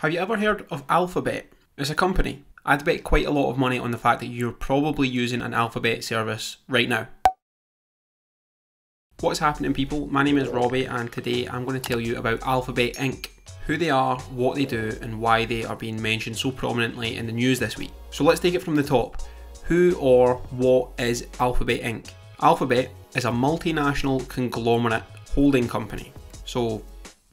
Have you ever heard of Alphabet? It's a company. I'd bet quite a lot of money on the fact that you're probably using an Alphabet service right now. What's happening, people? My name is Robbie and today I'm going to tell you about Alphabet Inc. Who they are, what they do and why they are being mentioned so prominently in the news this week. So let's take it from the top. Who or what is Alphabet Inc? Alphabet is a multinational conglomerate holding company. So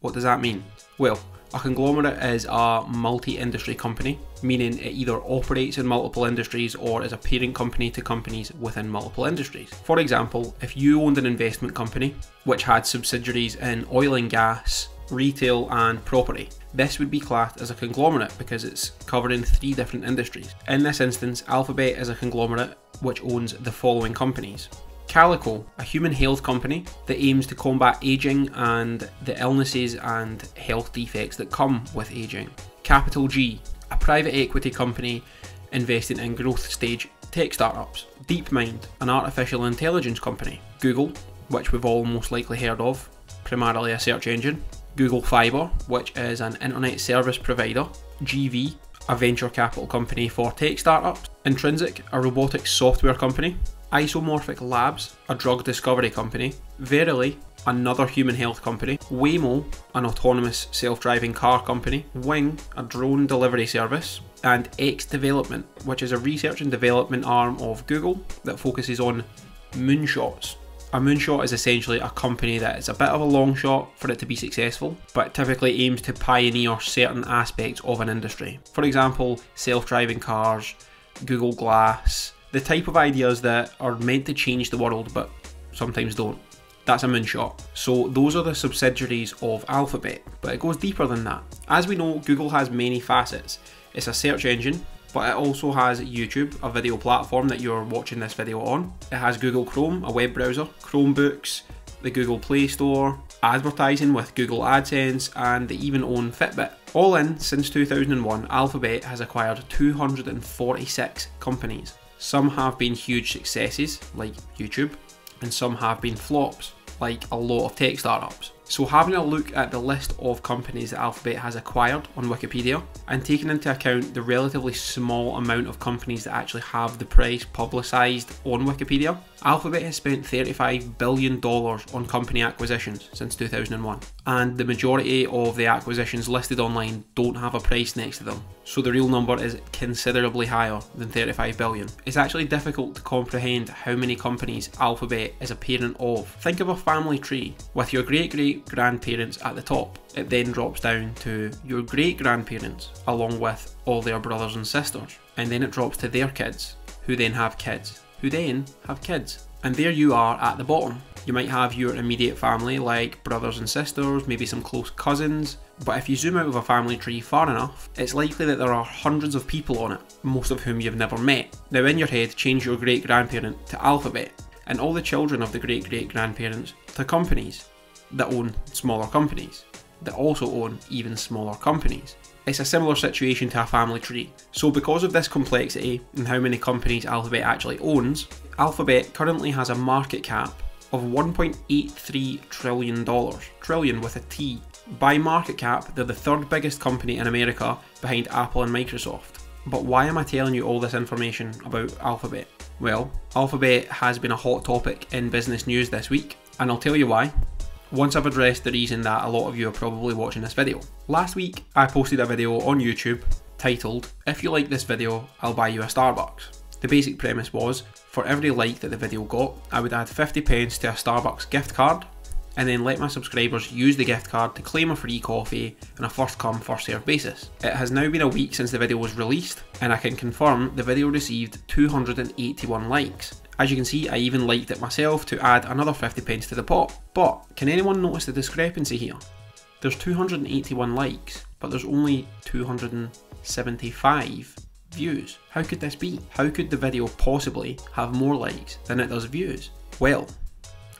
what does that mean? Well, a conglomerate is a multi-industry company, meaning it either operates in multiple industries or is a parent company to companies within multiple industries. For example, if you owned an investment company which had subsidiaries in oil and gas, retail and property, this would be classed as a conglomerate because it's covering 3 different industries. In this instance, Alphabet is a conglomerate which owns the following companies. Calico, a human health company that aims to combat aging and the illnesses and health defects that come with aging. Capital G, a private equity company investing in growth stage tech startups. DeepMind, an artificial intelligence company. Google, which we've all most likely heard of, primarily a search engine. Google Fiber, which is an internet service provider. GV, a venture capital company for tech startups. Intrinsic, a robotics software company. Isomorphic Labs, a drug discovery company. Verily, another human health company. Waymo, an autonomous self-driving car company. Wing, a drone delivery service. And X Development, which is a research and development arm of Google that focuses on moonshots. A moonshot is essentially a company that is a bit of a long shot for it to be successful, but typically aims to pioneer certain aspects of an industry. For example, self-driving cars, Google Glass, the type of ideas that are meant to change the world but sometimes don't. That's a moonshot. So those are the subsidiaries of Alphabet, but it goes deeper than that. As we know, Google has many facets. It's a search engine, but it also has YouTube, a video platform that you're watching this video on. It has Google Chrome, a web browser, Chromebooks, the Google Play Store, advertising with Google AdSense, and they even own Fitbit. All in, since 2001, Alphabet has acquired 246 companies. Some have been huge successes, like YouTube, and some have been flops, like a lot of tech startups. So having a look at the list of companies that Alphabet has acquired on Wikipedia, and taking into account the relatively small amount of companies that actually have the price publicised on Wikipedia, Alphabet has spent $35 billion on company acquisitions since 2001. And the majority of the acquisitions listed online don't have a price next to them. So the real number is considerably higher than 35 billion. It's actually difficult to comprehend how many companies Alphabet is a parent of. Think of a family tree with your great-great-grandparents at the top. It then drops down to your great-grandparents along with all their brothers and sisters. And then it drops to their kids, who then have kids, who then have kids. And there you are at the bottom. You might have your immediate family like brothers and sisters, maybe some close cousins, but if you zoom out of a family tree far enough, it's likely that there are hundreds of people on it, most of whom you've never met. Now in your head, change your great-grandparent to Alphabet, and all the children of the great-great-grandparents to companies that own smaller companies, that also own even smaller companies. It's a similar situation to a family tree. So because of this complexity and how many companies Alphabet actually owns, Alphabet currently has a market cap of $1.83 trillion, trillion with a T. By market cap, they're the 3rd biggest company in America behind Apple and Microsoft. But why am I telling you all this information about Alphabet? Well, Alphabet has been a hot topic in business news this week, and I'll tell you why once I've addressed the reason that a lot of you are probably watching this video. Last week, I posted a video on YouTube titled, "If you like this video, I'll buy you a Starbucks." The basic premise was, for every like that the video got, I would add 50 pence to a Starbucks gift card, and then let my subscribers use the gift card to claim a free coffee on a first come first served basis. It has now been a week since the video was released, and I can confirm the video received 281 likes. As you can see, I even liked it myself to add another 50 pence to the pot. But can anyone notice the discrepancy here? There's 281 likes, but there's only 275 views. How could this be? How could the video possibly have more likes than it does views? Well,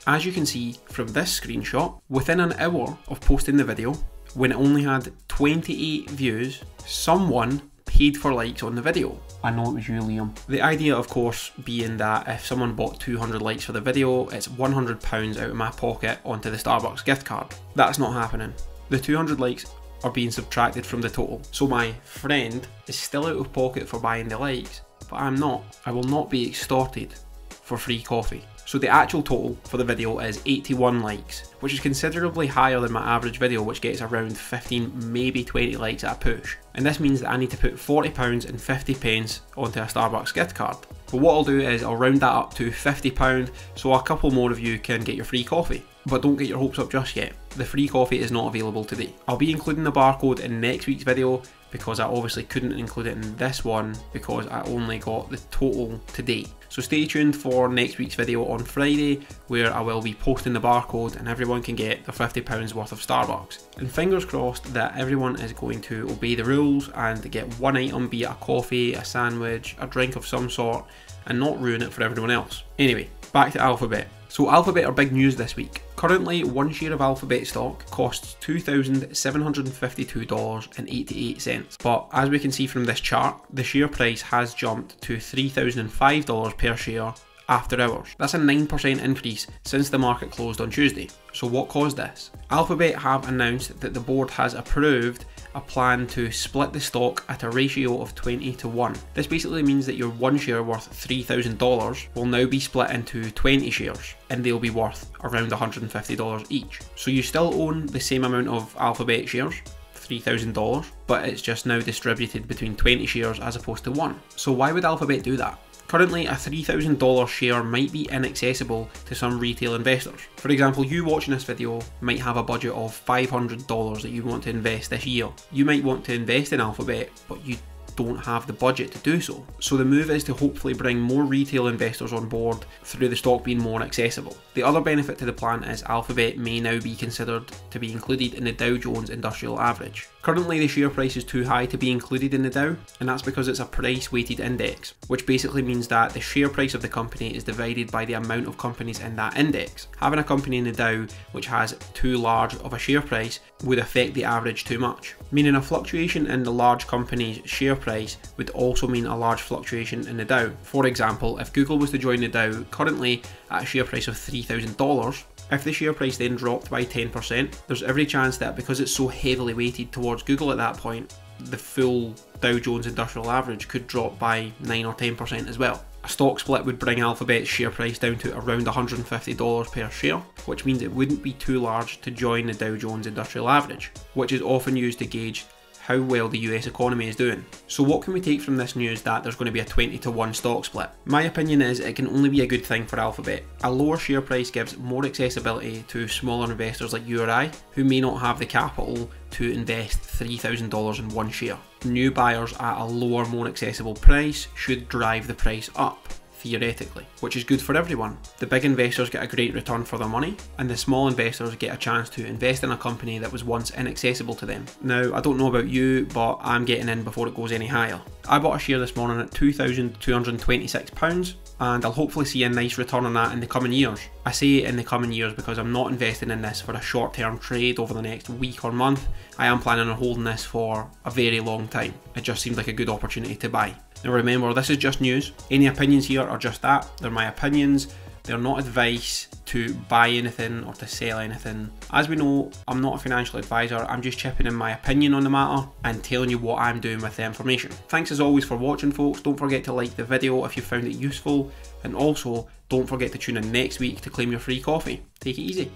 as you can see from this screenshot, within an hour of posting the video, when it only had 28 views, someone paid for likes on the video. I know it was you, Liam. The idea, of course, being that if someone bought 200 likes for the video, it's £100 out of my pocket onto the Starbucks gift card. That's not happening. The 200 likes are being subtracted from the total. So my friend is still out of pocket for buying the likes, but I'm not. I will not be extorted for free coffee. So the actual total for the video is 81 likes, which is considerably higher than my average video, which gets around 15, maybe 20 likes at a push. And this means that I need to put £40 and 50 pence onto a Starbucks gift card. But what I'll do is I'll round that up to £50 so a couple more of you can get your free coffee. But don't get your hopes up just yet. The free coffee is not available today. I'll be including the barcode in next week's video because I obviously couldn't include it in this one because I only got the total today. So stay tuned for next week's video on Friday where I will be posting the barcode and everyone can get their £50 worth of Starbucks. And fingers crossed that everyone is going to obey the rules and get one item, be it a coffee, a sandwich, a drink of some sort, and not ruin it for everyone else. Anyway, back to Alphabet. So Alphabet are big news this week. Currently, one share of Alphabet stock costs $2,752.88. But as we can see from this chart, the share price has jumped to $3,005 per share after hours. That's a 9% increase since the market closed on Tuesday. So what caused this? Alphabet have announced that the board has approved a plan to split the stock at a ratio of 20:1. This basically means that your one share worth $3,000 will now be split into 20 shares and they'll be worth around $150 each. So you still own the same amount of Alphabet shares, $3,000, but it's just now distributed between 20 shares as opposed to one. So why would Alphabet do that? Currently, a $3,000 share might be inaccessible to some retail investors. For example, you watching this video might have a budget of $500 that you want to invest this year. You might want to invest in Alphabet, but you don't have the budget to do so. So the move is to hopefully bring more retail investors on board through the stock being more accessible. The other benefit to the plan is Alphabet may now be considered to be included in the Dow Jones Industrial Average. Currently the share price is too high to be included in the Dow, and that's because it's a price weighted index, which basically means that the share price of the company is divided by the amount of companies in that index. Having a company in the Dow which has too large of a share price would affect the average too much, meaning a fluctuation in the large company's share price would also mean a large fluctuation in the Dow. For example, if Google was to join the Dow currently at a share price of $3,000, if the share price then dropped by 10%, there's every chance that because it's so heavily weighted towards Google at that point, the full Dow Jones Industrial Average could drop by 9 or 10% as well. A stock split would bring Alphabet's share price down to around $150 per share, which means it wouldn't be too large to join the Dow Jones Industrial Average, which is often used to gauge how well the US economy is doing. So what can we take from this news that there's going to be a 20:1 stock split? My opinion is it can only be a good thing for Alphabet. A lower share price gives more accessibility to smaller investors like you or I, who may not have the capital to invest $3,000 in one share. New buyers at a lower, more accessible price should drive the price up, theoretically, which is good for everyone. The big investors get a great return for their money, and the small investors get a chance to invest in a company that was once inaccessible to them. Now, I don't know about you, but I'm getting in before it goes any higher. I bought a share this morning at £2,226, and I'll hopefully see a nice return on that in the coming years. I say in the coming years because I'm not investing in this for a short-term trade over the next week or month. I am planning on holding this for a very long time. It just seemed like a good opportunity to buy. Now remember, this is just news. Any opinions here are just that. They're my opinions. They're not advice to buy anything or to sell anything. As we know, I'm not a financial advisor. I'm just chipping in my opinion on the matter and telling you what I'm doing with the information. Thanks as always for watching, folks. Don't forget to like the video if you found it useful, and also don't forget to tune in next week to claim your free coffee. Take it easy.